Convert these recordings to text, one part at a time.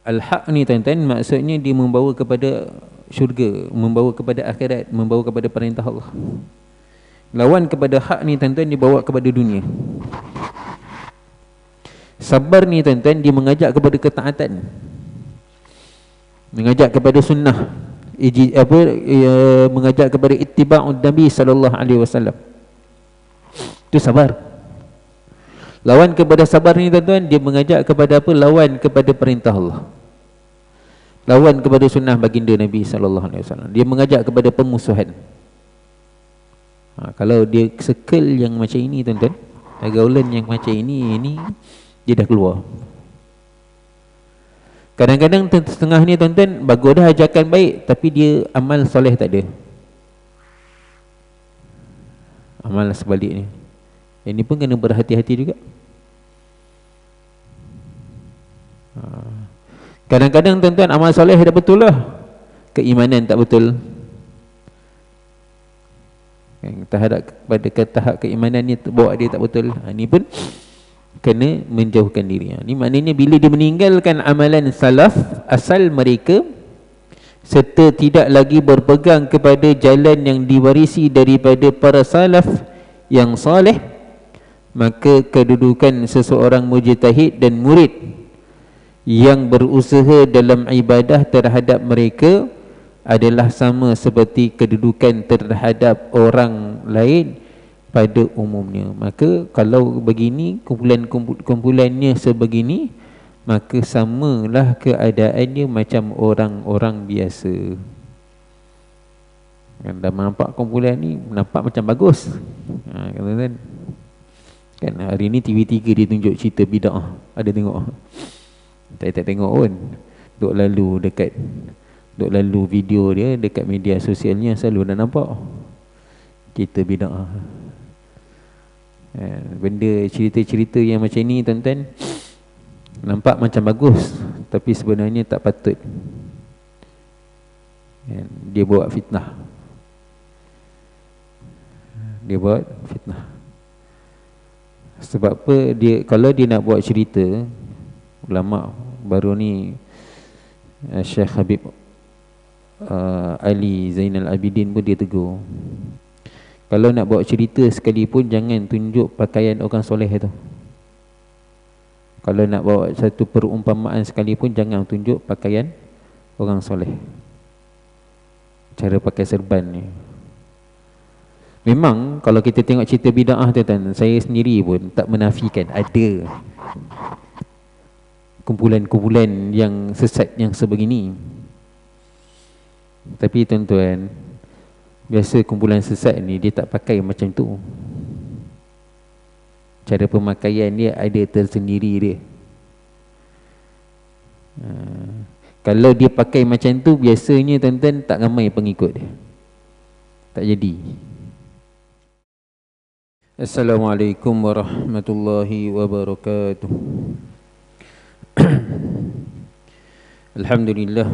Al-haq ni tuan-tuan, maksudnya dia membawa kepada syurga, membawa kepada akhirat, membawa kepada perintah Allah. Lawan kepada hak ni tuan-tuan, dibawa kepada dunia. Sabar ni tuan-tuan, dia mengajak kepada ketaatan, mengajak kepada sunnah, mengajak kepada ittiba'ud Nabi sallallahu alaihi wasallam. Itu sabar. Lawan kepada sabar ni tuan-tuan, dia mengajak kepada apa? Lawan kepada perintah Allah, lawan kepada sunnah baginda Nabi sallallahu alaihi wasallam. Dia mengajak kepada pemusuhan. Kalau dia circle yang macam ini tuan-tuan, pergaulan yang macam ini dia dah keluar. Kadang-kadang setengah ni tuan-tuan, bagus dah ajakan baik, tapi dia amal soleh tak ada. Amal sebaliknya. Ini pun kena berhati-hati juga. Kadang-kadang tuan-tuan, amal soleh dah betul lah, keimanan tak betul. Terhadap kepada tahap keimanan ni, bawa dia tak betul. Ini pun kena menjauhkan diri. Ini maknanya bila dia meninggalkan amalan salaf asal mereka, serta tidak lagi berpegang kepada jalan yang diwarisi daripada para salaf yang saleh, maka kedudukan seseorang mujtahid dan murid yang berusaha dalam ibadah terhadap mereka adalah sama seperti kedudukan terhadap orang lain pada umumnya. Maka kalau begini, kumpulannya sebegini, maka samalah keadaannya macam orang-orang biasa. Kan dah nampak kumpulan ni, nampak macam bagus. Kan hari ni TV3 dia tunjuk cerita bid'ah. Ada tengok? Tak tengok pun. Duk lalu video dia dekat media sosialnya, selalu dah nampak cerita bid'ah. Benda cerita-cerita yang macam ni tuan-tuan, nampak macam bagus, tapi sebenarnya tak patut. Dia buat fitnah. Sebab apa? Kalau dia nak buat cerita, ulama baru ni Syekh Habib Ali Zainal Abidin pun dia tegur, kalau nak buat cerita sekalipun jangan tunjuk pakaian orang soleh tu. Kalau nak bawa satu perumpamaan sekalipun jangan tunjuk pakaian orang soleh. Cara pakai serban ni, memang kalau kita tengok cerita bid'ah tu kan, saya sendiri pun tak menafikan ada kumpulan-kumpulan yang sesat yang sebegini. Tapi tuan-tuan, biasa kumpulan sesat ni dia tak pakai macam tu. Cara pemakaian dia ada tersendiri dia. Kalau dia pakai macam tu, biasanya tuan-tuan tak ramai pengikut dia, tak jadi. Assalamualaikum warahmatullahi wabarakatuh. Alhamdulillah,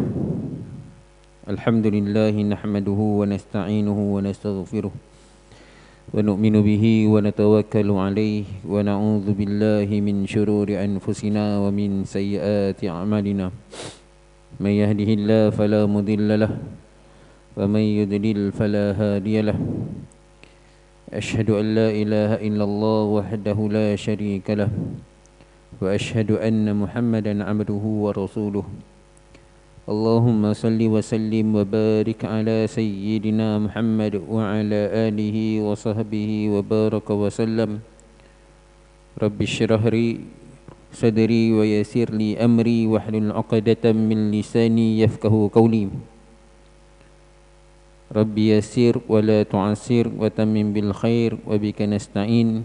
alhamdulillahi nahmaduhu wa nasta'inuhu wa nastaghfiruh wa nu'minu bihi wa natawakkalu alayhi wa na'udzu billahi min shururi anfusina wa min sayyiati a'malina. May yahdihillahu fala mudilla lahu wa may yudlil fala hadiya lahu. Asyhadu an la ilaha illallah wahdahu la syarika lahu wa asyhadu anna Muhammadan abduhu wa rasuluh. Allahumma salli wa sallim wa barik ala sayyidina Muhammad wa ala alihi wa sahbihi wa baraka wa sallam. Rabbi shrah li sadri wa yassir li amri wahlul 'uqdatam min lisani yafqahu qawli. Rabbi yassir wa la tu'assir wa tammim bil khair wa bika nasta'in.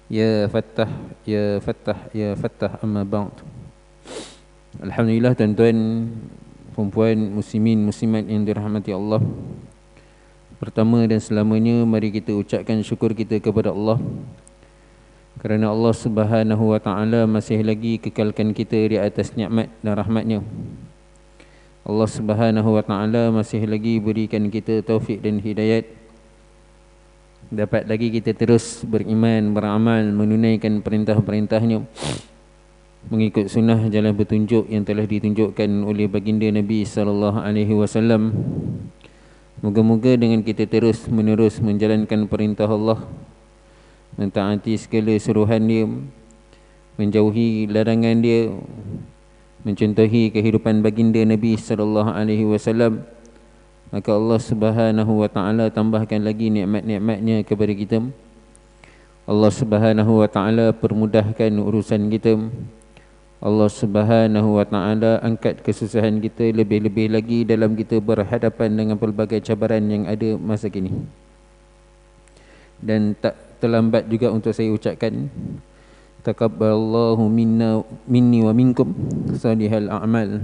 Ya Fattah, ya Fattah, ya Fattah, amma ba'd. Alhamdulillah tuan-tuan, perempuan, muslimin, muslimat yang dirahmati Allah. Pertama dan selamanya, mari kita ucapkan syukur kita kepada Allah, kerana Allah Subhanahu wa ta'ala masih lagi kekalkan kita di atas nikmat dan rahmatnya. Allah Subhanahu wa ta'ala masih lagi berikan kita taufik dan hidayat, dapat lagi kita terus beriman, beramal, menunaikan perintah-perintahnya, mengikut sunnah jalan petunjuk yang telah ditunjukkan oleh baginda Nabi sallallahu alaihi wasallam. Moga-moga dengan kita terus menerus menjalankan perintah Allah, mentaati segala suruhan dia, menjauhi larangan dia, mencontohi kehidupan baginda Nabi sallallahu alaihi wasallam, maka Allah Subhanahu wa taala tambahkan lagi nikmat-nikmatnya kepada kita. Allah Subhanahu wa taala permudahkan urusan kita. Allah Subhanahu wa taala angkat kesusahan kita, lebih-lebih lagi dalam kita berhadapan dengan pelbagai cabaran yang ada masa kini. Dan tak terlambat juga untuk saya ucapkan, taqabbalallahu minni wa minkum salihal a'mal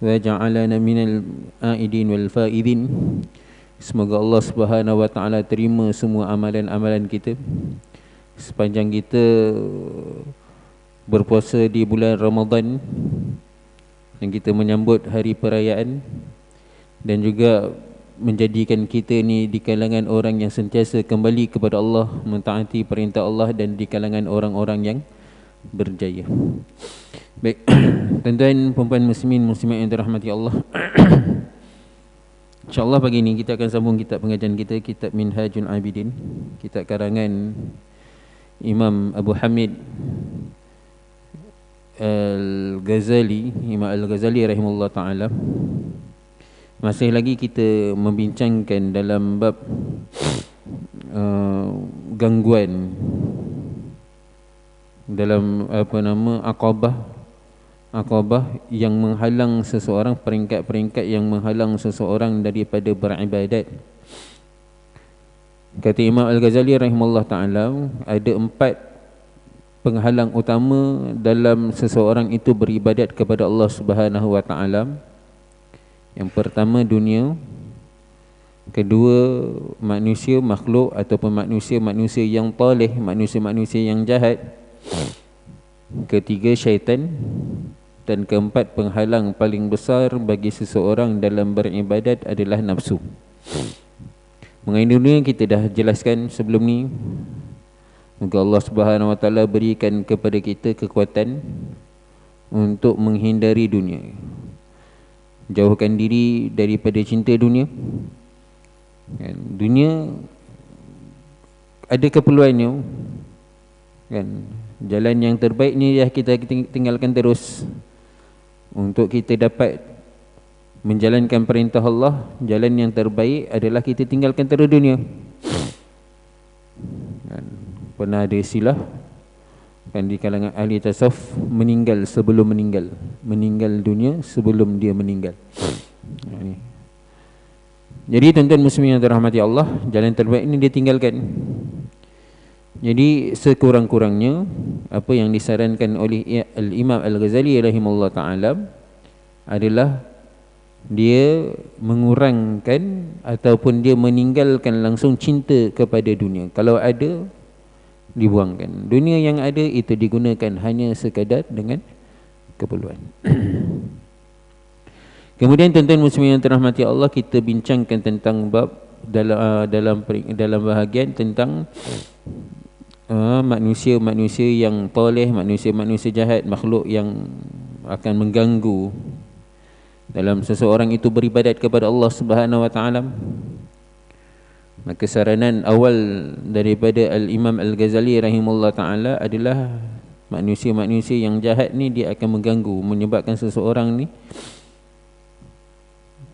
wa ja'alana minal a'idin wal fa'idin. Semoga Allah Subhanahu wa taala terima semua amalan-amalan kita sepanjang kita berpuasa di bulan Ramadan dan kita menyambut hari perayaan, dan juga menjadikan kita ni di kalangan orang yang sentiasa kembali kepada Allah, mentaati perintah Allah, dan di kalangan orang-orang yang berjaya. Baik, tuan-tuan, puan-puan muslimin muslimat yang dirahmati Allah. InsyaAllah pagi ini kita akan sambung kitab pengajian kita, kitab Minhajul Abidin, kitab karangan Imam Abu Hamid Al-Ghazali, Imam Al-Ghazali rahimahullah ta'ala. Masih lagi kita membincangkan dalam bab gangguan dalam Aqabah yang menghalang seseorang, peringkat-peringkat yang menghalang seseorang daripada beribadat. Kata Imam Al-Ghazali rahimahullah ta'ala, ada 4 penghalang utama dalam seseorang itu beribadat kepada Allah Subhanahu wa taala. Yang pertama dunia, kedua manusia, makhluk ataupun manusia yang talih, manusia yang jahat, ketiga syaitan, dan keempat penghalang paling besar bagi seseorang dalam beribadat adalah nafsu. Mengenai dunia kita dah jelaskan sebelum ni. Moga Allah Subhanahu wa taala berikan kepada kita kekuatan untuk menghindari dunia. Jauhkan diri daripada cinta dunia. Kan, dunia ada keperluannya. Kan, jalan yang terbaik ni ya kita tinggalkan terus. Untuk kita dapat menjalankan perintah Allah, jalan yang terbaik adalah kita tinggalkan terus dunia. Kan, pernah ada istilah kan di kalangan ahli tasawuf, meninggal sebelum meninggal dunia sebelum dia meninggal. Jadi tuan-tuan muslimin yang dirahmati Allah, jalan terbaik ini dia tinggalkan. Jadi sekurang-kurangnya apa yang disarankan oleh Al-Imam Al-Ghazali rahimahullah ta'ala adalah dia mengurangkan ataupun dia meninggalkan langsung cinta kepada dunia. Kalau ada, dibuangkan. Dunia yang ada itu digunakan hanya sekadar dengan keperluan. Kemudian tuan-tuan muslimin yang dirahmati Allah, kita bincangkan tentang bab dalam bahagian tentang manusia yang toleh, manusia jahat, makhluk yang akan mengganggu dalam seseorang itu beribadat kepada Allah Subhanahu wa taala. Maka saranan awal daripada Al-Imam Al-Ghazali rahimahullah ta'ala adalah manusia-manusia yang jahat ni dia akan mengganggu, menyebabkan seseorang ni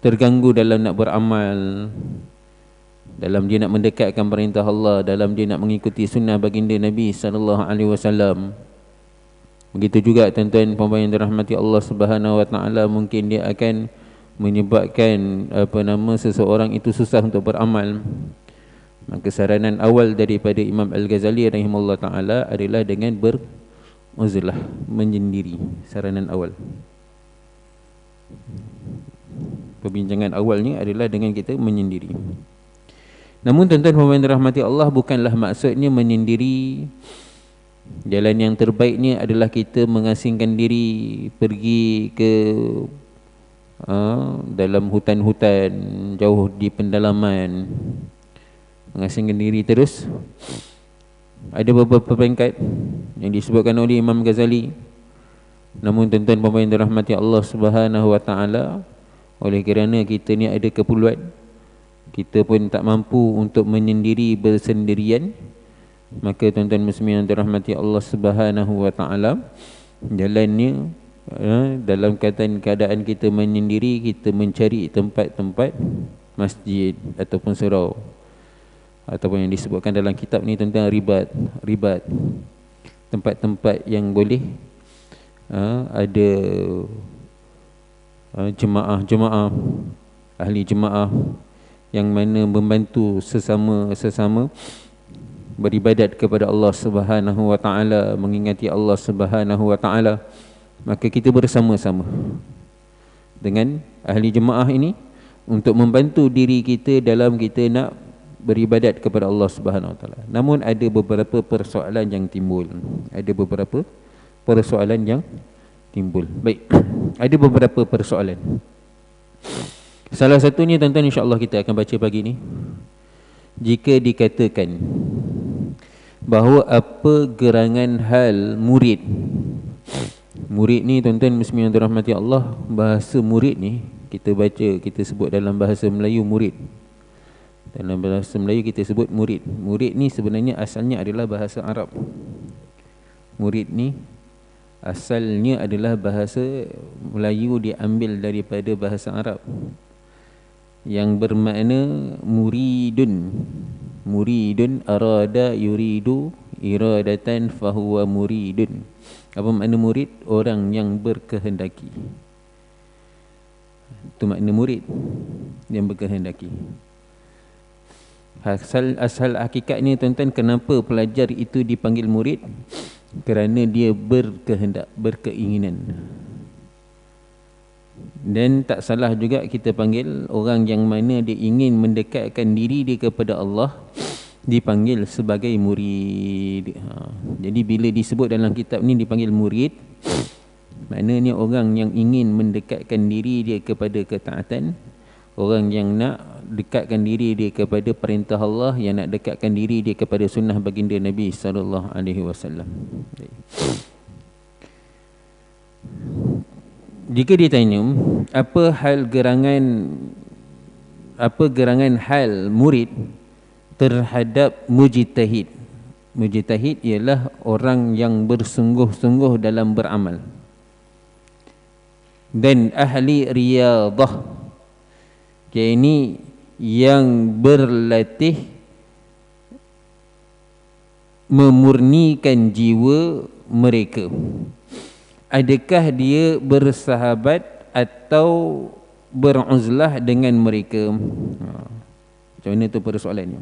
terganggu dalam nak beramal, dalam dia nak mendekatkan perintah Allah, dalam dia nak mengikuti sunnah baginda Nabi SAW. Begitu juga tuan-tuan puan-puan yang dirahmati Allah Subhanahu wa ta'ala, mungkin dia akan menyebabkan seseorang itu susah untuk beramal. Maka saranan awal daripada Imam Al-Ghazali rahimahullah ta'ala adalah dengan beruzlah, menyendiri. Saranan awal, perbincangan awalnya adalah dengan kita menyendiri. Namun tuan-tuan puan-puan dirahmati Allah, bukanlah maksudnya menyendiri. Jalan yang terbaiknya adalah kita mengasingkan diri, pergi ke dalam hutan-hutan, jauh di pendalaman, mengasingkan diri terus. Ada beberapa peringkat yang disebutkan oleh Imam Ghazali. Namun tuan-tuan puan-puan yang dirahmati Allah Subhanahu wa taala, oleh kerana kita ni ada keperluan, kita pun tak mampu untuk menyendiri bersendirian, maka tuan-tuan muslimin yang dirahmati Allah Subhanahu wa taala, jalannya dalam keadaan kita menyendiri, kita mencari tempat-tempat masjid ataupun surau, ataupun yang disebutkan dalam kitab ni tentang ribat, tempat-tempat yang boleh ada jemaah ahli jemaah yang mana membantu sesama beribadat kepada Allah Subhanahu wa taala, mengingati Allah Subhanahu wa taala. Maka kita bersama-sama dengan ahli jemaah ini untuk membantu diri kita dalam kita nak beribadat kepada Allah Subhanahu wa taala. Namun ada beberapa persoalan yang timbul. Baik, ada beberapa persoalan. Salah satunya tuan-tuan, insya-Allah kita akan baca pagi ni. Jika dikatakan bahawa apa gerangan hal murid ni tuan-tuan muslimin yang dirahmati Allah, bahasa murid ni kita baca, kita sebut dalam bahasa Melayu murid. Dalam bahasa Melayu kita sebut murid. Murid ni sebenarnya asalnya adalah bahasa Arab. Murid ni asalnya adalah bahasa Melayu, diambil daripada bahasa Arab yang bermakna muridun. Muridun arada yuridu iradatan fahuwa muridun. Apa makna murid? Orang yang berkehendaki. Itu makna murid, yang berkehendaki. Asal hakikatnya tuan-tuan, kenapa pelajar itu dipanggil murid? Kerana dia berkehendak, berkeinginan. Dan tak salah juga kita panggil orang yang mana dia ingin mendekatkan diri dia kepada Allah, dipanggil sebagai murid. Jadi bila disebut dalam kitab ni dipanggil murid, maknanya orang yang ingin mendekatkan diri dia kepada ketaatan, orang yang nak dekatkan diri dia kepada perintah Allah, yang nak dekatkan diri dia kepada sunnah baginda Nabi sallallahu alaihi wasallam. Jika ditanya apa gerangan hal murid terhadap mujtahid. Mujtahid ialah orang yang bersungguh-sungguh dalam beramal. Dan ahli riyadah, yakni yang berlatih memurnikan jiwa mereka. Adakah dia bersahabat atau beruzlah dengan mereka? Macam mana tu persoalannya?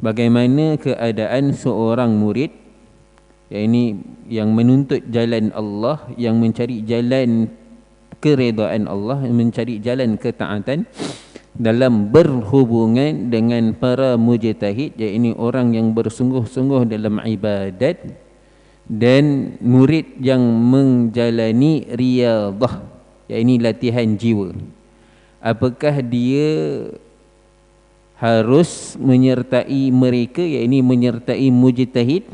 Bagaimana keadaan seorang murid, yakni yang menuntut jalan Allah, yang mencari jalan keredaan Allah, mencari jalan ketaatan dalam berhubungan dengan para mujtahid, yakni orang yang bersungguh-sungguh dalam ibadat, dan murid yang menjalani riyadah, yakni latihan jiwa. Apakah dia harus menyertai mereka, yakni menyertai mujtahid,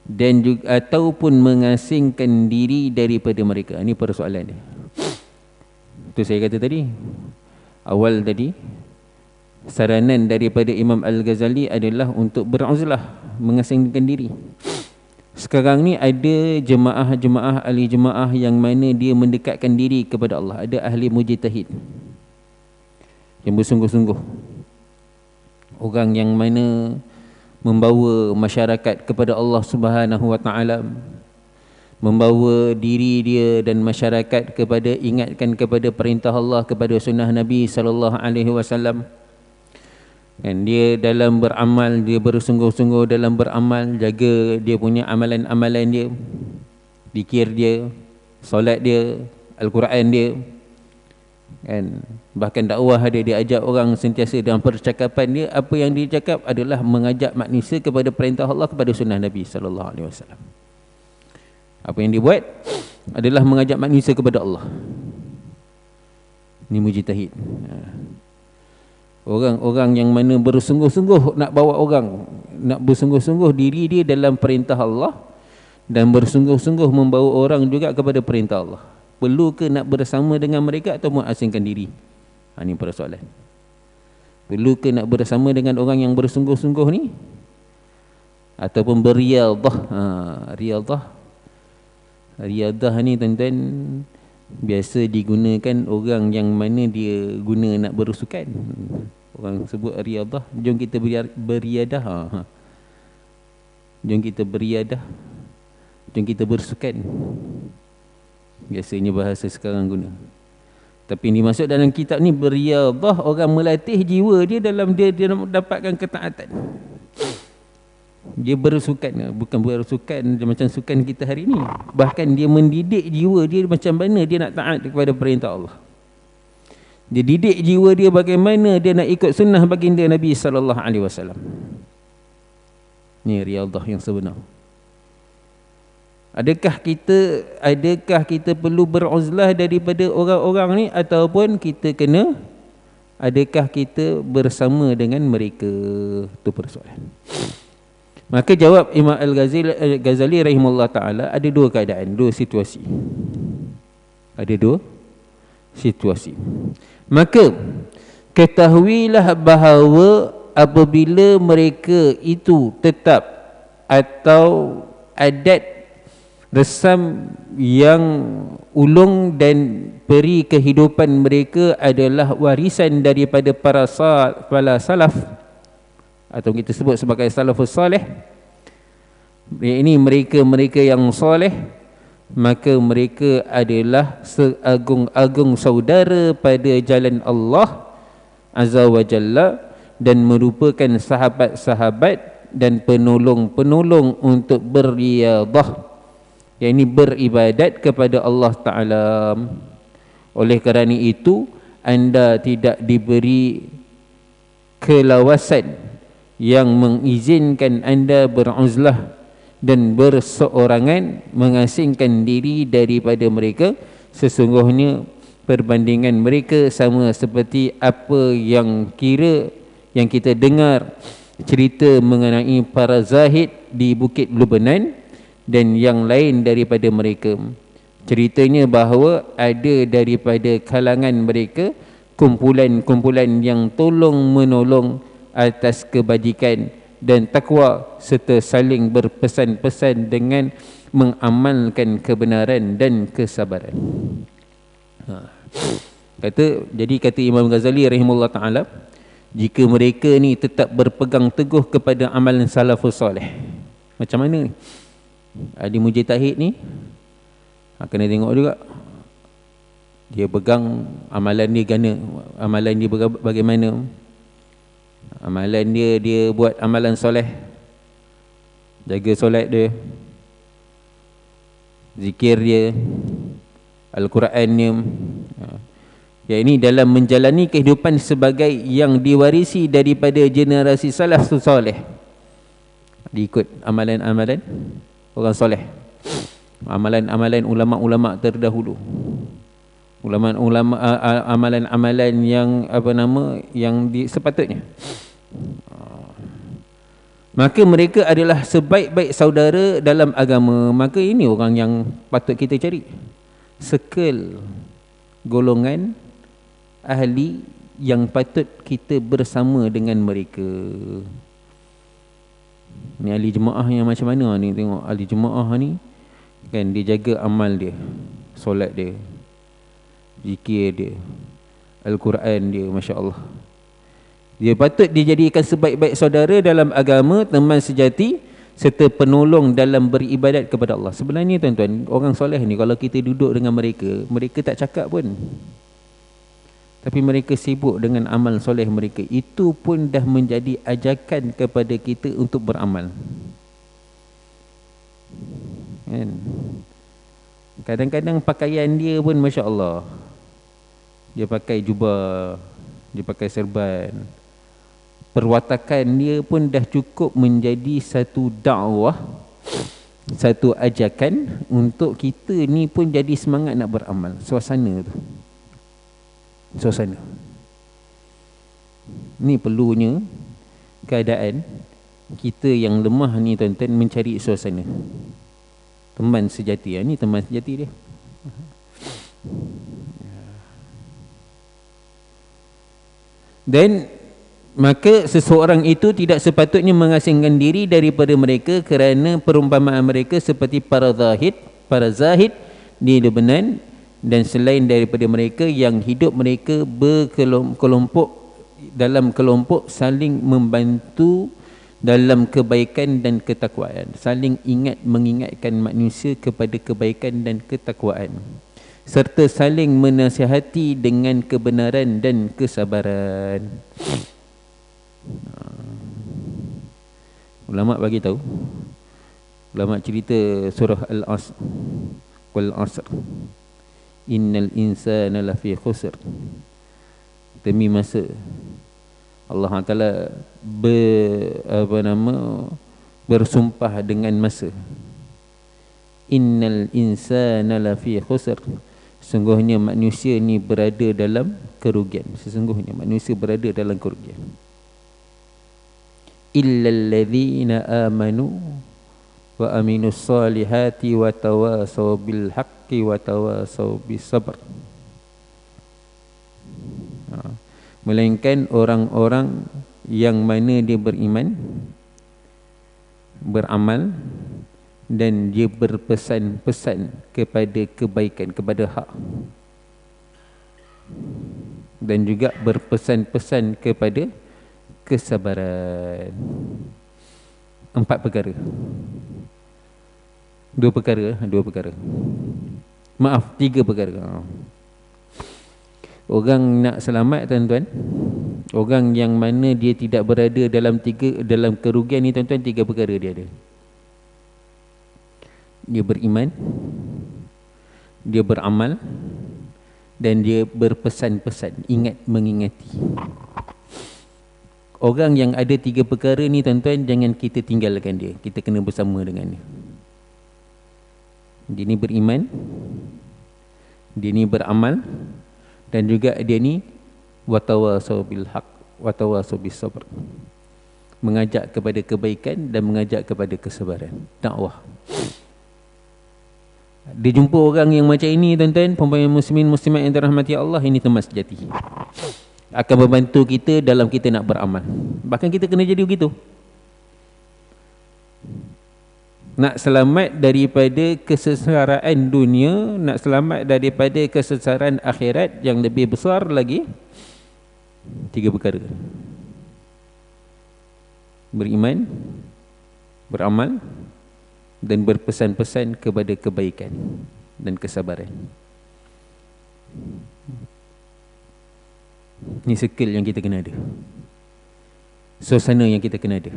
dan juga ataupun mengasingkan diri daripada mereka? Ini persoalan dia. Itu saya kata tadi, awal tadi, saranan daripada Imam Al-Ghazali adalah untuk beruzlah, mengasingkan diri. Sekarang ni ada jemaah-jemaah, ahli jemaah yang mana dia mendekatkan diri kepada Allah. Ada ahli mujtahid yang bersungguh-sungguh, orang yang mana membawa masyarakat kepada Allah Subhanahu wa taala, membawa diri dia dan masyarakat kepada, ingatkan kepada perintah Allah, kepada sunnah Nabi sallallahu alaihi wasallam. Dan dia dalam beramal, dia bersungguh-sungguh dalam beramal, jaga dia punya amalan-amalan dia, zikir dia, solat dia, Al-Quran dia, kan? Bahkan dakwah dia ajak orang sentiasa dalam percakapan dia, apa yang dia cakap adalah mengajak manusia kepada perintah Allah, kepada sunnah Nabi sallallahu alaihi wasallam. Apa yang dia buat adalah mengajak manusia kepada Allah. Ini mujtahid. Orang-orang yang mana bersungguh-sungguh nak bawa orang, nak bersungguh-sungguh diri dia dalam perintah Allah, dan bersungguh-sungguh membawa orang juga kepada perintah Allah. Perlu ke nak bersama dengan mereka atau asingkan diri? Ini persoalan. Perlu ke nak bersama dengan orang yang bersungguh-sungguh ni, ataupun beriadah? Riadah ni tuan-tuan biasa digunakan orang yang mana dia guna nak bersukan. Orang sebut riadah, jom kita beriadah. Jom kita beriadah, jom kita bersukan. Biasanya bahasa sekarang guna. Tapi ini masuk dalam kitab ni, beriadah, orang melatih jiwa dia dalam dia dapatkan ketaatan. Dia bersukan, bukan bersukan macam sukan kita hari ni. Bahkan dia mendidik jiwa dia macam mana dia nak taat kepada perintah Allah. Dia didik jiwa dia bagaimana dia nak ikut sunnah baginda Nabi SAW. Ni riadah yang sebenar. Adakah kita perlu beruzlah daripada orang-orang ni, ataupun kita kena, adakah kita bersama dengan mereka? Itu persoalan. Maka jawab Imam Al-Ghazali rahimahullah ta'ala, ada dua keadaan, dua situasi. Ada dua situasi. Maka ketahuilah bahawa apabila mereka itu tetap atau adat resam yang ulung dan peri kehidupan mereka adalah warisan daripada para salaf, atau kita sebut sebagai salafus salih. Ini mereka yang soleh, maka mereka adalah seagung-agung saudara pada jalan Allah Azza wa Jalla, dan merupakan sahabat-sahabat dan penolong-penolong untuk beriadah, yakni beribadat kepada Allah Ta'ala. Oleh kerana itu, anda tidak diberi kelawasan yang mengizinkan anda beruzlah dan berseorangan, mengasingkan diri daripada mereka. Sesungguhnya perbandingan mereka sama seperti apa yang kita dengar cerita mengenai para zahid di Bukit Lubenan dan yang lain daripada mereka. Ceritanya bahawa ada daripada kalangan mereka kumpulan-kumpulan yang tolong menolong atas kebajikan dan takwa, serta saling berpesan-pesan dengan mengamalkan kebenaran dan kesabaran. Kata Imam Ghazali rahimahullah ta'ala, jika mereka ni tetap berpegang teguh kepada amalan salafus soleh. Macam mana ni? Adi Mujtahid ni kena tengok juga dia pegang amalan dia bagaimana. Amalan dia buat amalan soleh, jaga solat dia, zikir dia, Al-Quran dia. Ya, ini dalam menjalani kehidupan sebagai yang diwarisi daripada generasi salaf soleh. Diikut amalan-amalan orang soleh, amalan-amalan ulama-ulama terdahulu, amalan-amalan yang yang sepatutnya. Maka mereka adalah sebaik-baik saudara dalam agama. Maka ini orang yang patut kita cari, circle golongan ahli yang patut kita bersama dengan mereka. Ni ahli jemaah yang macam mana ni? Tengok ahli jemaah ni kan, dia jaga amal dia, solat dia, zikir dia, Al-Quran dia, Masya Allah. Dia patut dijadikan sebaik-baik saudara dalam agama, teman sejati, serta penolong dalam beribadat kepada Allah. Sebenarnya tuan-tuan, orang soleh ni kalau kita duduk dengan mereka tak cakap pun, tapi mereka sibuk dengan amal soleh mereka. Itu pun dah menjadi ajakan kepada kita untuk beramal. Kan? Kadang-kadang pakaian dia pun Masya Allah, dia pakai jubah, dia pakai serban. Perwatakan dia pun dah cukup menjadi satu dakwah, satu ajakan untuk kita ni pun jadi semangat nak beramal. Suasana tu, suasana ni perlunya keadaan kita yang lemah ni tuan-tuan mencari suasana. Teman sejati. Ini teman sejati dia. Dan maka seseorang itu tidak sepatutnya mengasingkan diri daripada mereka kerana perumpamaan mereka seperti para zahid di Lebanon dan selain daripada mereka yang hidup mereka berkelompok dalam kelompok saling membantu dalam kebaikan dan ketakwaan, saling mengingatkan manusia kepada kebaikan dan ketakwaan, serta saling menasihati dengan kebenaran dan kesabaran. Ulama bagi tahu, ulama cerita surah Al-Asr, wal asr innal insana lafi khusr. Demi masa Allah Ta'ala bersumpah dengan masa. Innal insana lafi khusr. Sesungguhnya manusia ni berada dalam kerugian. Sesungguhnya manusia berada dalam kerugian. Illal ladzina amanu wa aminus salihati wa tawasaw bil haqqi wa tawasaw bis sabr. Melainkan orang-orang yang mana dia beriman, beramal dan dia berpesan-pesan kepada kebaikan, kepada hak, dan juga berpesan-pesan kepada kesabaran. 4 perkara. 2 perkara. Maaf, 3 perkara. Orang nak selamat, tuan-tuan, orang yang mana dia tidak berada dalam kerugian ni, tuan-tuan, 3 perkara dia ada. Dia beriman, dia beramal, dan dia berpesan-pesan, mengingati. Orang yang ada 3 perkara ni, tuan-tuan, jangan kita tinggalkan dia. Kita kena bersama dengan dia. Dia ni beriman, dia ni beramal, dan juga dia ni watawasaw bil haq, watawasaw bis sabr. Mengajak kepada kebaikan dan mengajak kepada kesabaran. Dakwah. Dia jumpa orang yang macam ini, tuan-tuan, puan-puan muslimin muslimat yang dirahmati Allah, ini teman sejati. Akan membantu kita dalam kita nak beramal. Bahkan kita kena jadi begitu. Nak selamat daripada kesengsaraan dunia, nak selamat daripada kesengsaraan akhirat yang lebih besar lagi, 3 perkara. Beriman, beramal, dan berpesan-pesan kepada kebaikan dan kesabaran. Ini skill yang kita kena ada, suasana yang kita kena ada.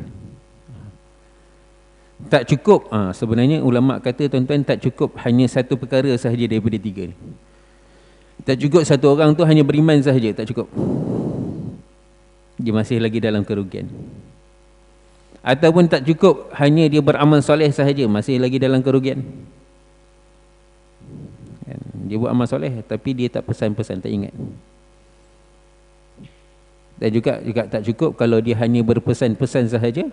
Tak cukup, sebenarnya ulama kata, tuan-tuan, tak cukup hanya 1 perkara sahaja daripada 3 ni. Tak cukup satu orang tu hanya beriman sahaja, tak cukup. Dia masih lagi dalam kerugian. Ataupun tak cukup hanya dia beramal soleh sahaja, masih lagi dalam kerugian. Dia buat amal soleh tapi dia tak pesan-pesan, tak ingat. Dan juga tak cukup kalau dia hanya berpesan-pesan sahaja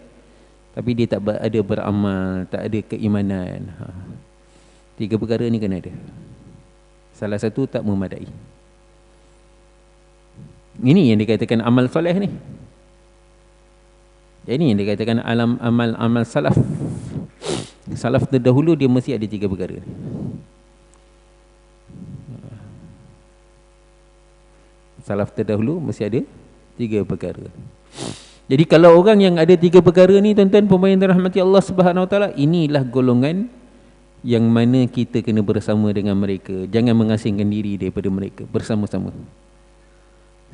tapi dia tak ada beramal, tak ada keimanan. 3 perkara ni kena ada. Salah satu tak memadai. Ini yang dikatakan amal soleh ni. Ini yang dikatakan amal salaf. Salaf terdahulu dia mesti ada 3 perkara. Salaf terdahulu mesti ada 3 perkara. Jadi kalau orang yang ada 3 perkara ni, tuan-tuan puan-puan yang dirahmati Allah Subhanahu Wa Taala, inilah golongan yang mana kita kena bersama dengan mereka. Jangan mengasingkan diri daripada mereka, bersama-sama.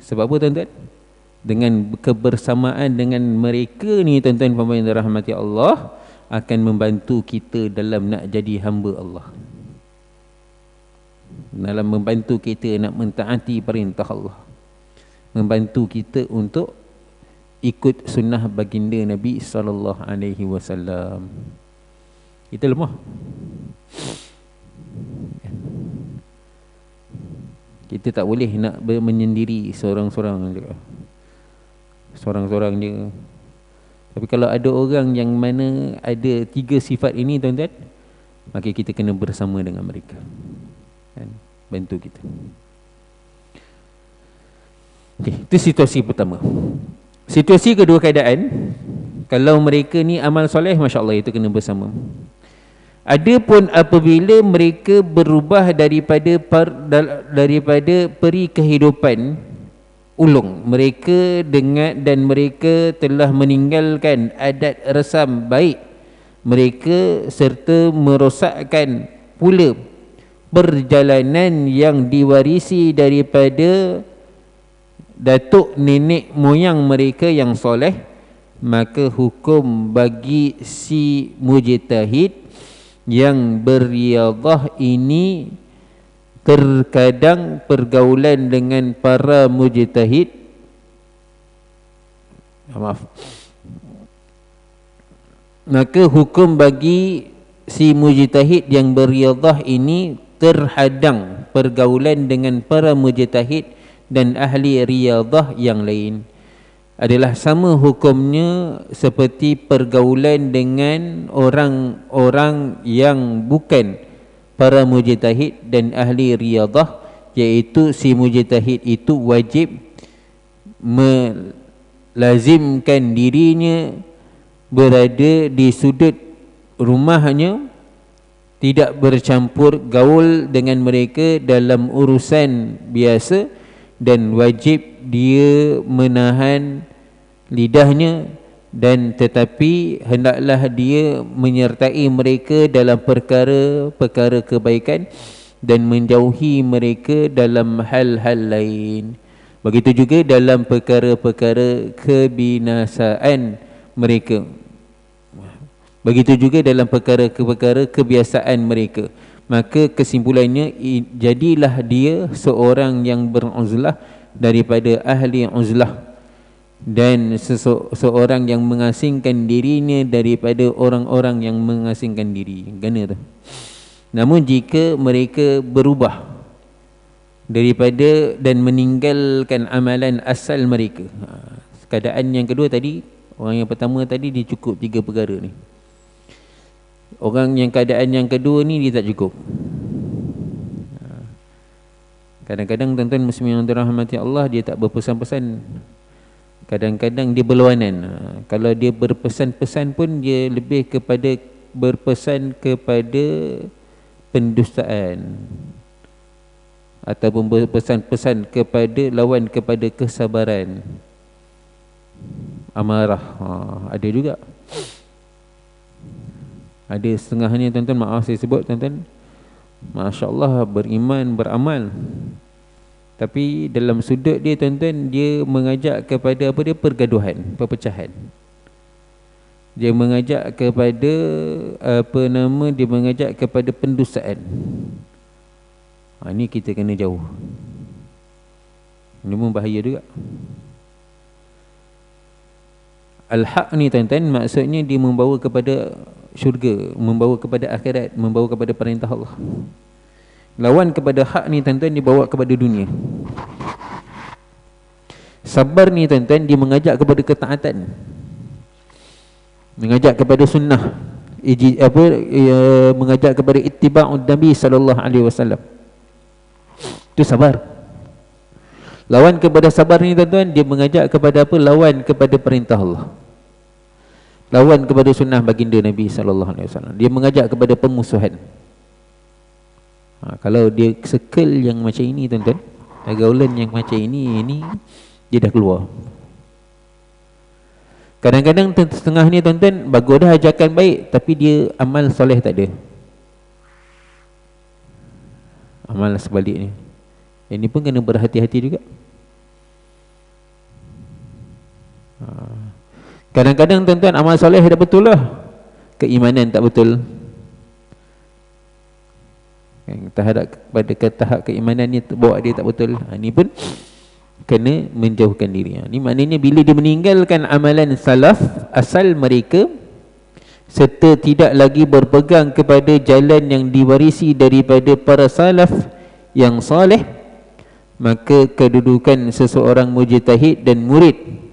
Sebab apa, tuan-tuan? Dengan kebersamaan dengan mereka ni, tuan-tuan puan-puan yang dirahmati Allah, akan membantu kita dalam nak jadi hamba Allah, dalam membantu kita nak mentaati perintah Allah, membantu kita untuk ikut sunnah baginda Nabi SAW. Kita lemah. Kita tak boleh nak menyendiri seorang-seorang je. Tapi kalau ada orang yang mana ada 3 sifat ini, tuan-tuan, maka kita kena bersama dengan mereka, kan? Bantu kita. Okay, itu situasi pertama. Situasi kedua keadaan, kalau mereka ni amal soleh, Masya Allah, itu kena bersama. Adapun apabila mereka berubah daripada peri kehidupan ulung mereka dan mereka telah meninggalkan adat resam baik mereka serta merosakkan pula perjalanan yang diwarisi daripada datuk nenek moyang mereka yang soleh, maka hukum bagi si mujtahid yang berriyadhah ini terkadang pergaulan dengan para mujtahid, maka hukum bagi si mujtahid yang berriyadhah ini terhadang pergaulan dengan para mujtahid dan ahli riyadhah yang lain adalah sama hukumnya seperti pergaulan dengan orang-orang yang bukan para mujtahid dan ahli riyadhah, iaitu si mujtahid itu wajib melazimkan dirinya berada di sudut rumahnya, tidak bercampur gaul dengan mereka dalam urusan biasa, dan wajib dia menahan lidahnya, dan tetapi hendaklah dia menyertai mereka dalam perkara-perkara kebaikan dan menjauhi mereka dalam hal-hal lain. Begitu juga dalam perkara-perkara kebinasaan mereka. Begitu juga dalam perkara-perkara kebiasaan mereka. Maka kesimpulannya, jadilah dia seorang yang beruzlah daripada ahli uzlah, dan seorang yang mengasingkan dirinya daripada orang-orang yang mengasingkan diri. Gana tu. Namun jika mereka berubah daripada dan meninggalkan amalan asal mereka, keadaan yang kedua tadi, orang yang pertama tadi dia cukup 3 perkara ni. Orang yang keadaan yang kedua ni dia tak cukup. Kadang-kadang tuan-tuan muslimin yang dirahmati Allah, dia tak berpesan-pesan. Kadang-kadang dia berlawanan. Kalau dia berpesan-pesan pun dia lebih kepada berpesan kepada pendustaan, ataupun berpesan-pesan kepada lawan kepada kesabaran, amarah. Ada juga. Ada setengahnya tuan-tuan, maaf saya sebut tuan-tuan, Masya Allah, beriman, beramal, tapi dalam sudut dia tuan-tuan, dia mengajak kepada apa dia? Pergaduhan, perpecahan. Dia mengajak kepada dia mengajak kepada pendustaan. Ini kita kena jauh. Ini pun bahaya juga. Al-haq ni tuan-tuan, maksudnya dia membawa kepada syurga, membawa kepada akhirat, membawa kepada perintah Allah. Lawan kepada hak ni tuan-tuan, dibawa kepada dunia. Sabar ni tuan-tuan, dia mengajak kepada ketaatan, mengajak kepada sunnah, mengajak kepada ittiba'ud Nabi sallallahu alaihi wasallam. Itu sabar. Lawan kepada sabar ni tuan-tuan, dia mengajak kepada apa? Lawan kepada perintah Allah, lawan kepada sunnah baginda Nabi sallallahu alaihi wasallam. Dia mengajak kepada pemusuhan. Kalau dia circle yang macam ini tuan-tuan, pergaulan yang macam ini dia dah keluar. Kadang-kadang setengah ni tuan-tuan, bagus dah ajakan baik, tapi dia amal soleh tak ada. Amal sebaliknya. Ini pun kena berhati-hati juga. Kadang-kadang tuan-tuan, amal soleh dah betul lah, keimanan tak betul. Terhadap pada tahap keimanan ni bawa dia tak betul. Ini pun kena menjauhkan diri. Ini maknanya bila dia meninggalkan amalan salaf asal mereka, serta tidak lagi berpegang kepada jalan yang diwarisi daripada para salaf yang saleh, maka kedudukan seseorang mujtahid dan murid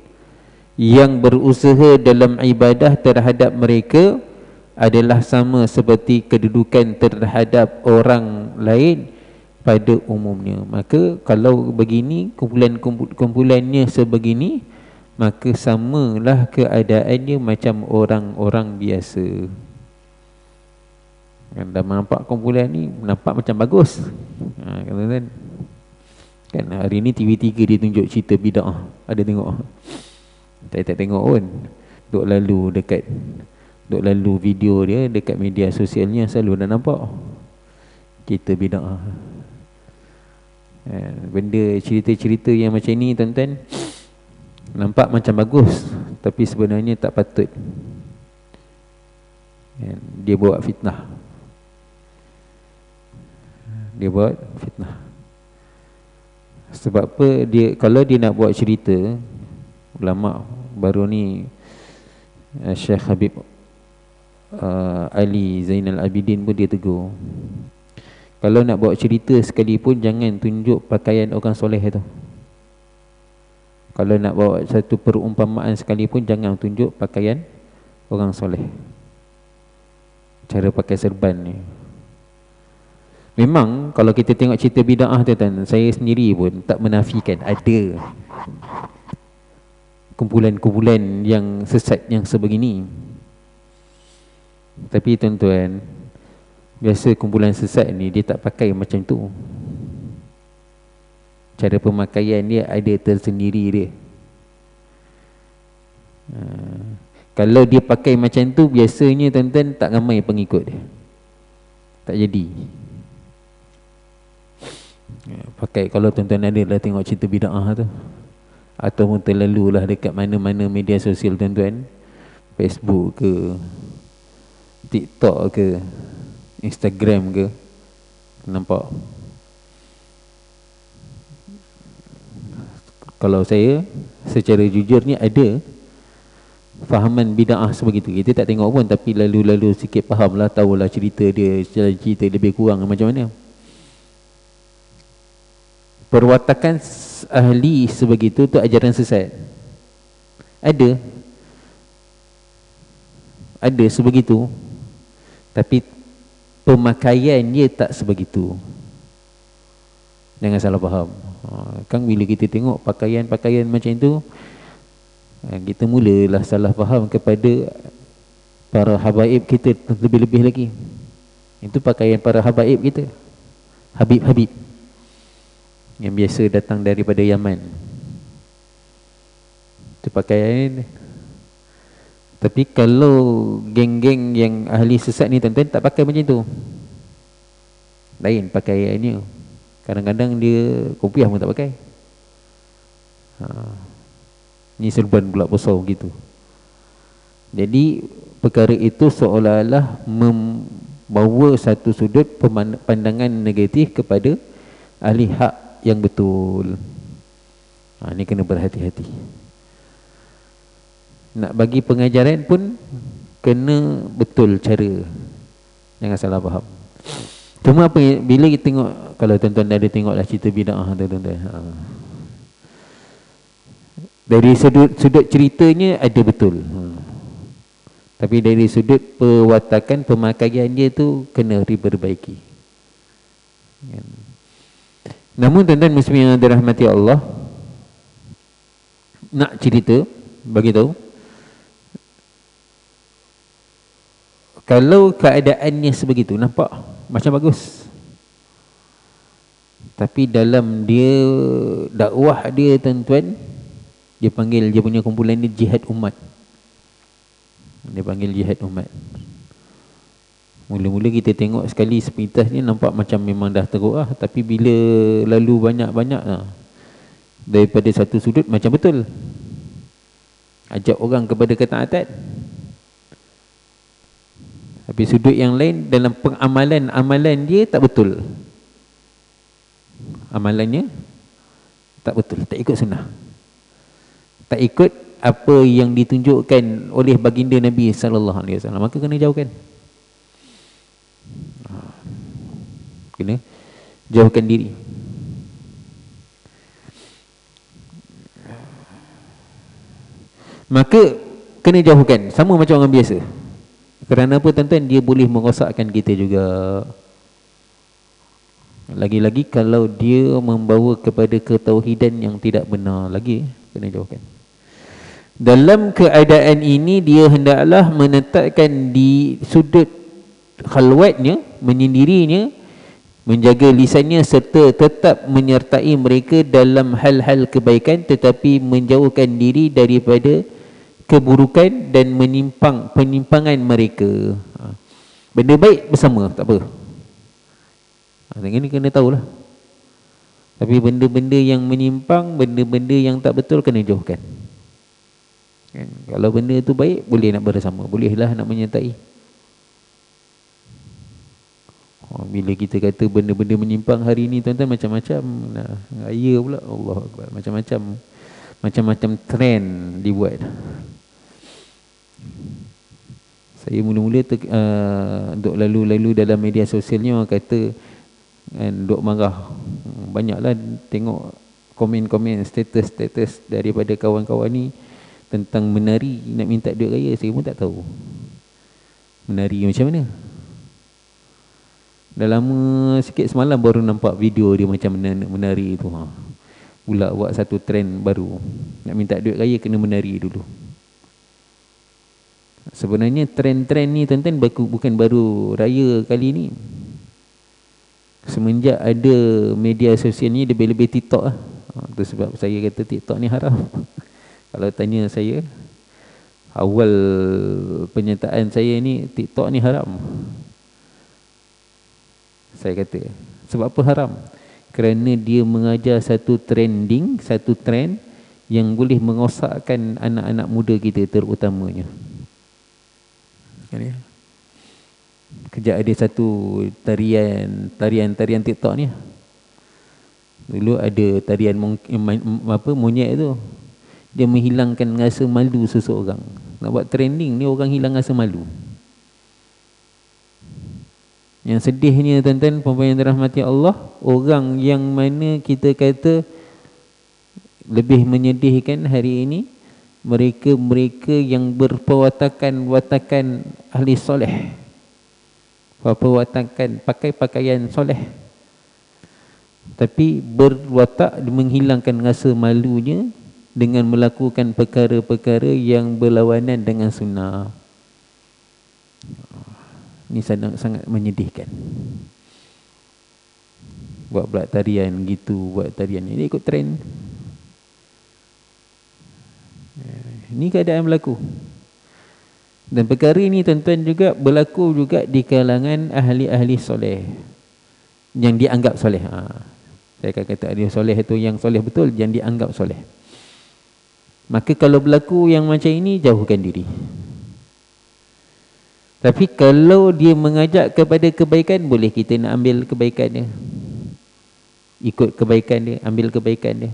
yang berusaha dalam ibadah terhadap mereka adalah sama seperti kedudukan terhadap orang lain pada umumnya. Maka kalau begini, kumpulannya sebegini, maka samalah keadaannya macam orang-orang biasa. Kan dah nampak kumpulan ni, nampak macam bagus. Kan, kan hari ni TV3 dia tunjuk cerita bid'ah. Ada tengok? Tak tengok pun. Duk lalu video dia dekat media sosialnya, selalu dah nampak cerita bid'ah. Benda cerita-cerita yang macam ni tuan-tuan, nampak macam bagus, tapi sebenarnya tak patut. Dia buat fitnah. Sebab apa? Kalau dia nak buat cerita, ulama baru ni Syekh Habib Ali Zainal Abidin pun dia tegur, kalau nak buat cerita sekalipun jangan tunjuk pakaian orang soleh tu. Kalau nak bawa satu perumpamaan sekalipun jangan tunjuk pakaian orang soleh. Cara pakai serban ni, memang kalau kita tengok cerita bid'ah tu kan, saya sendiri pun tak menafikan ada kumpulan-kumpulan yang sesat yang sebegini. Tapi tuan-tuan, biasa kumpulan sesat ni dia tak pakai macam tu. Cara pemakaian dia ada tersendiri dia. Kalau dia pakai macam tu, biasanya tuan-tuan tak ramai pengikut dia. Tak jadi. Pakai, kalau tuan-tuan ada lah tengok cerita bid'ah tu, ataupun terlalulah dekat mana-mana media sosial tuan-tuan, Facebook ke, TikTok ke, Instagram ke, nampak. Kalau saya secara jujurnya ada fahaman bid'ah sebegitu. Kita tak tengok pun, tapi lalu-lalu sikit faham lah, tahulah cerita dia, cerita lebih kurang macam mana. Perwatakan ahli sebegitu tu ajaran sesat. Ada sebegitu, tapi pemakaian dia tak sebegitu. Jangan salah faham. Kan bila kita tengok pakaian-pakaian macam tu, kita mulalah salah faham kepada para habaib kita lebih-lebih lagi. Itu pakaian para habaib kita, habib-habib yang biasa datang daripada Yaman. Itu pakaian. Tapi kalau geng-geng yang ahli sesat ni tuan-tuan tak pakai macam tu. Lain pakaiannya. Kadang-kadang dia kopiah pun tak pakai. Ni serban pula besar gitu. Jadi perkara itu seolah-olah membawa satu sudut pandangan negatif kepada ahli hak yang betul. Ni kena berhati-hati. Nak bagi pengajaran pun kena betul cara. Jangan salah faham. Cuma apa, bila kita tengok, kalau tuan-tuan ada tengoklah cerita bid'ah tu tuan-tuan, dari sudut ceritanya ada betul, tapi dari sudut perwatakan pemakaian dia tu kena diperbaiki. Namun tuan-tuan muslimin yang dirahmati Allah, nak cerita bagi tahu, kalau keadaannya sebegitu nampak macam bagus, tapi dalam dia dakwah dia tuan-tuan, dia panggil dia punya kumpulan ni jihad umat. Dia panggil jihad umat. Mula-mula kita tengok sekali sepintas ni nampak macam memang dah teruk lah, tapi bila lalu banyak-banyak daripada satu sudut macam betul, ajak orang kepada ketaatan. Tapi sudut yang lain, dalam amalan dia tak betul. Amalannya tak betul, tak ikut sunnah, tak ikut apa yang ditunjukkan oleh baginda Nabi sallallahu alaihi wasallam, maka kena jauhkan. Kena jauhkan diri. Maka kena jauhkan, sama macam orang biasa. Kerana apa tuan-tuan? Dia boleh merosakkan kita juga. Lagi-lagi kalau dia membawa kepada ketauhidan yang tidak benar, lagi kena jauhkan. Dalam keadaan ini dia hendaklah menetapkan di sudut khalwatnya, menyendirinya, menjaga lisannya serta tetap menyertai mereka dalam hal-hal kebaikan, tetapi menjauhkan diri daripada keburukan dan penyimpangan mereka. Benda baik bersama, tak apa. Ini kena tahulah. Tapi benda-benda yang menyimpang, benda-benda yang tak betul kena jauhkan. Kan? Kalau benda tu baik, boleh nak bersama, bolehlah nak menyertai. Bila kita kata benda-benda menyimpang hari ni tuan-tuan, macam-macam. Raya pula, Allah Akbar, macam-macam trend dibuat. Saya mula-mula duk lalu-lalu dalam media sosialnya, orang kata duk marah. Banyaklah tengok komen-komen, status daripada kawan-kawan ni tentang menari nak minta duit raya. Saya pun tak tahu menari macam mana. Dah lama sikit, semalam baru nampak video dia macam menari tu. Pula buat satu trend baru, nak minta duit raya kena menari dulu. Sebenarnya trend-trend ni tuan-tuan bukan baru raya kali ni. Semenjak ada media sosial ni, lebih-lebih TikTok lah. Itu sebab saya kata TikTok ni haram. Kalau tanya saya, awal penyertaan saya ni, TikTok ni haram. Saya kata, sebab apa haram? Kerana dia mengajar satu trend yang boleh merosakkan anak-anak muda kita terutamanya. Kejap ada satu tarian TikTok ni. Dulu ada tarian monyet tu. Dia menghilangkan rasa malu seseorang. Nak buat trending ni, orang hilang rasa malu. Yang sedihnya tuan-tuan, puan-puan yang dirahmati Allah, orang yang mana kita kata lebih menyedihkan hari ini, mereka yang berperwatakan ahli soleh, perwatakan pakai pakaian soleh, tapi berwatak menghilangkan rasa malunya dengan melakukan perkara-perkara yang berlawanan dengan sunnah. Ini sangat menyedihkan. Buat pula tarian gitu, buat tarian ini ikut trend. Ini keadaan berlaku. Dan perkara ini tuan-tuan juga berlaku juga di kalangan ahli-ahli soleh yang dianggap soleh. Saya akan kata ahli soleh itu yang soleh betul, yang dianggap soleh. Maka kalau berlaku yang macam ini, jauhkan diri. Tapi kalau dia mengajak kepada kebaikan, boleh kita nak ambil kebaikan dia, ikut kebaikan dia, ambil kebaikan dia.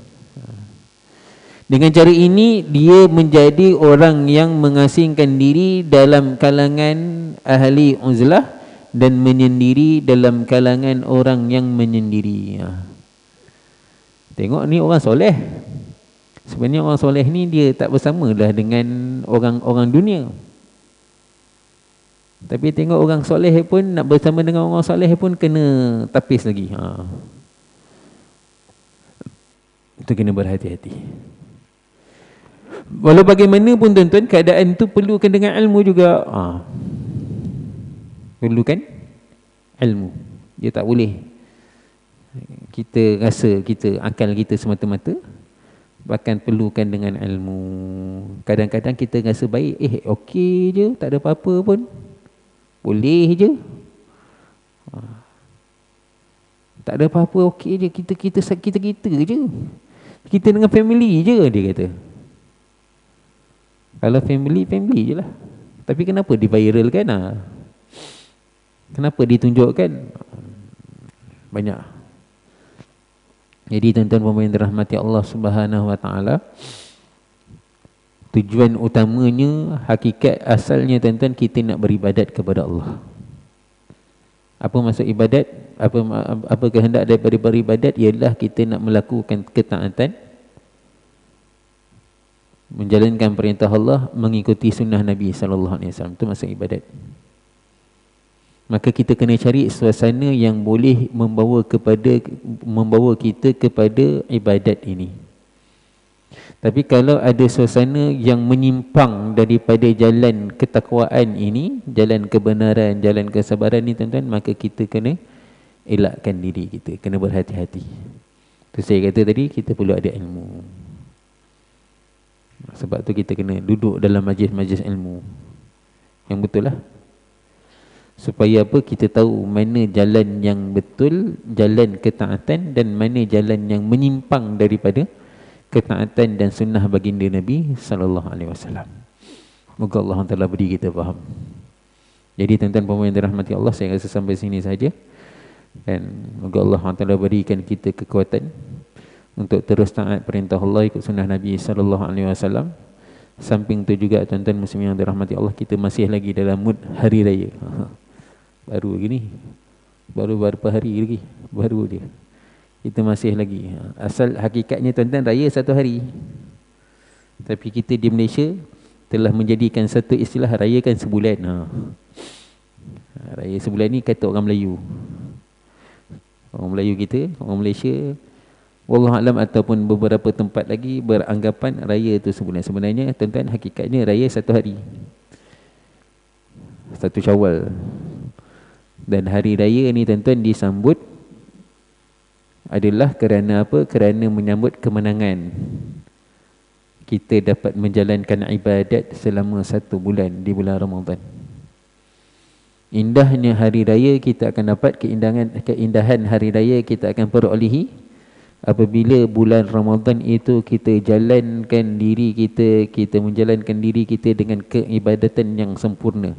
Dengan cara ini, dia menjadi orang yang mengasingkan diri dalam kalangan ahli uzlah dan menyendiri dalam kalangan orang yang menyendiri. Tengok ni orang soleh. Sebenarnya orang soleh ni dia tak bersamalah dengan orang-orang dunia. Tapi tengok orang soleh pun nak bersama dengan orang soleh pun kena tapis lagi. Itu kena berhati-hati. Walau bagaimanapun tuan-tuan, keadaan itu perlukan dengan ilmu juga. Perlukan ilmu. Dia tak boleh kita rasa akal kita semata-mata. Bahkan perlukan dengan ilmu. Kadang-kadang kita rasa baik, okey je, tak ada apa-apa pun, boleh je, tak ada apa-apa, okey je, kita je, kita dengan family je, dia kata. Kalau family je lah. Tapi kenapa diviralkan? Kenapa ditunjukkan? Banyak. Jadi tuan-tuan puan-puan dirahmati Allah Subhanahu Wa Taala, tujuan utamanya, hakikat asalnya tuan-tuan, kita nak beribadat kepada Allah. Apa maksud ibadat? Apa kehendak daripada beribadat? Ialah kita nak melakukan ketaatan, menjalankan perintah Allah, mengikuti sunnah Nabi sallallahu alaihi wasallam. Itu maksud ibadat. Maka kita kena cari suasana yang boleh membawa kita kepada ibadat ini. Tapi kalau ada suasana yang menyimpang daripada jalan ketakwaan ini, jalan kebenaran, jalan kesabaran ni tuan-tuan, maka kita kena elakkan diri kita, kena berhati-hati. Tu saya kata tadi, kita perlu ada ilmu. Sebab tu kita kena duduk dalam majlis-majlis ilmu yang betul lah. Supaya apa? Kita tahu mana jalan yang betul, jalan ketaatan, dan mana jalan yang menyimpang daripada ketaatan dan sunnah baginda Nabi sallallahu alaihi wasallam. Moga Allah Taala beri kita faham. Jadi tuan-tuan puan-puan yang dirahmati Allah, saya rasa sampai sini saja. Dan moga Allah Taala berikan kita kekuatan untuk terus taat perintah Allah, ikut sunnah Nabi sallallahu alaihi wasallam. Samping tu juga tuan-tuan muslimin yang dirahmati Allah, kita masih lagi dalam mood hari raya. Baru gini, baru beberapa hari lagi, baru dia. Kita masih lagi. Asal hakikatnya tuan-tuan, raya satu hari. Tapi kita di Malaysia telah menjadikan satu istilah raya kan sebulan. Raya sebulan ni kata orang Melayu. Orang Melayu kita, orang Malaysia, wallahualam ataupun beberapa tempat lagi beranggapan raya itu sebulan. Sebenarnya tuan-tuan, hakikatnya raya satu hari. Satu Syawal. Dan hari raya ni tuan-tuan disambut adalah kerana apa? Kerana menyambut kemenangan. Kita dapat menjalankan ibadat selama satu bulan di bulan Ramadan. Indahnya hari raya kita akan dapat keindahan hari raya kita akan perolehi apabila bulan Ramadan itu kita jalankan diri kita, kita menjalankan diri kita dengan keibadatan yang sempurna.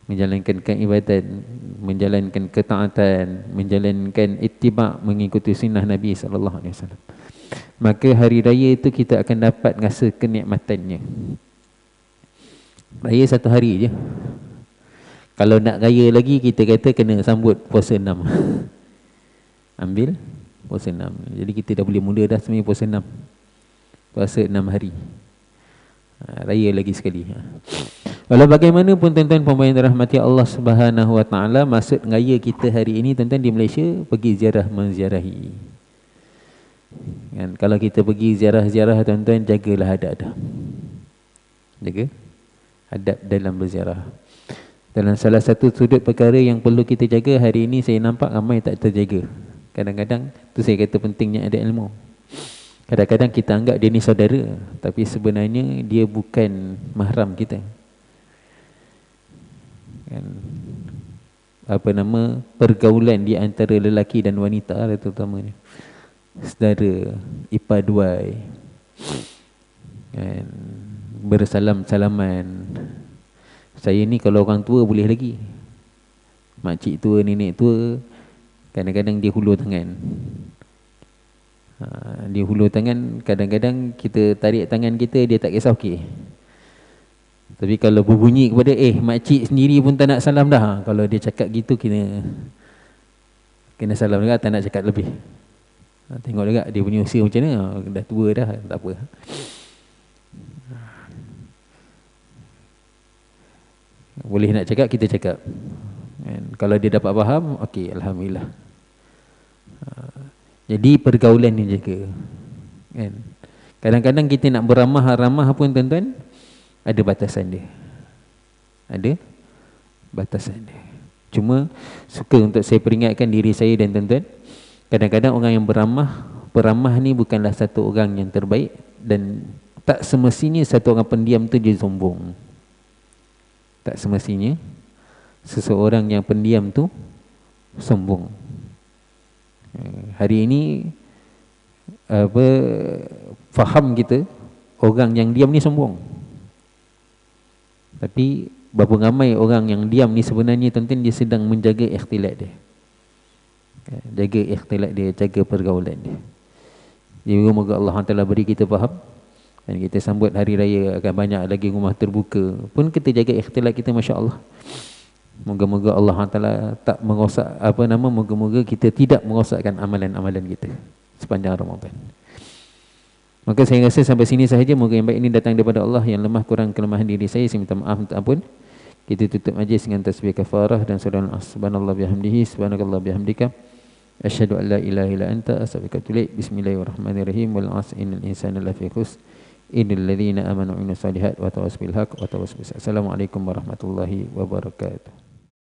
Menjalankan keibadatan, menjalankan ketaatan, menjalankan ittiba', mengikuti sunnah Nabi sallallahu alaihi wasallam. Maka hari raya itu kita akan dapat rasa kenikmatannya. Raya satu hari je. Kalau nak raya lagi, kita kata kena sambut puasa 6. Ambil puasa 6. Jadi kita dah boleh mula dah sebenarnya puasa 6. Puasa 6 hari. Raya lagi sekali. Walau bagaimanapun tuan-tuan puan-puan yang dirahmati Allah Subhanahu wa taala, maksud raya kita hari ini tuan-tuan di Malaysia pergi ziarah menziarahi. Kan, kalau kita pergi ziarah-ziarah tuan-tuan, jagalah adab-adab. Jaga adab dalam berziarah. Dalam salah satu sudut perkara yang perlu kita jaga hari ini, saya nampak ramai tak terjaga. Kadang-kadang tu saya kata pentingnya ada ilmu. Kadang-kadang kita anggap dia ni saudara, tapi sebenarnya dia bukan mahram kita. Kan, apa nama, pergaulan di antara lelaki dan wanita lah terutamanya. Saudara, ipaduai, kan, bersalam-salaman. Saya ni kalau orang tua boleh lagi. Makcik tua, nenek tua, kadang-kadang dia hulur tangan. Dia hulur tangan, kadang-kadang kita tarik tangan kita, dia tak kisah okey. Tapi kalau berbunyi kepada makcik sendiri pun tak nak salam dah. Kalau dia cakap gitu, kena salam juga, tak nak cakap lebih. Tengok juga dia punya usia macam mana. Dah tua dah, tak apa. Boleh nak cakap, kita cakap. Kalau dia dapat faham, okey, alhamdulillah. Jadi pergaulan ni jaga. Kadang-kadang kita nak beramah-ramah pun tuan-tuan, ada batasan dia. Ada batasan dia. Cuma suka untuk saya peringatkan diri saya dan tuan-tuan, kadang-kadang orang yang beramah ni bukanlah satu orang yang terbaik, dan tak semestinya satu orang pendiam tu dia sombong. Tak semestinya seseorang yang pendiam tu sombong. Hari ini faham kita orang yang diam ni sombong. Tapi berapa ramai orang yang diam ni sebenarnya tuan-tuan dia sedang menjaga ikhtilat dia. Jaga ikhtilat dia, jaga pergaulan dia. Jadi moga Allah Taala beri kita faham, dan kita sambut hari raya akan banyak lagi rumah terbuka. Pun kita jaga ikhtilat kita, masya-Allah. Moga-moga Allah Taala tak merosak moga-moga kita tidak merosakkan amalan-amalan kita sepanjang Ramadan. Maka saya rasa sampai sini sahaja. Moga yang baik ini datang daripada Allah, yang lemah kurang kelemahan diri saya minta maaf, minta ampun. Kita tutup majlis dengan tasbih kafarah dan surah subhanallah bihamdihi subhanakallah bihamdika asyhadu an la ilaha illa anta astaghfiruka wa atubu ilaik. Bismillahirrahmanirrahim. Wal 'asri innal insana lafi khusr innal ladzina amanu wa amilus solihat wa tawassaw bil haqq wa tawassaw bis. Assalamualaikum warahmatullahi wabarakatuh.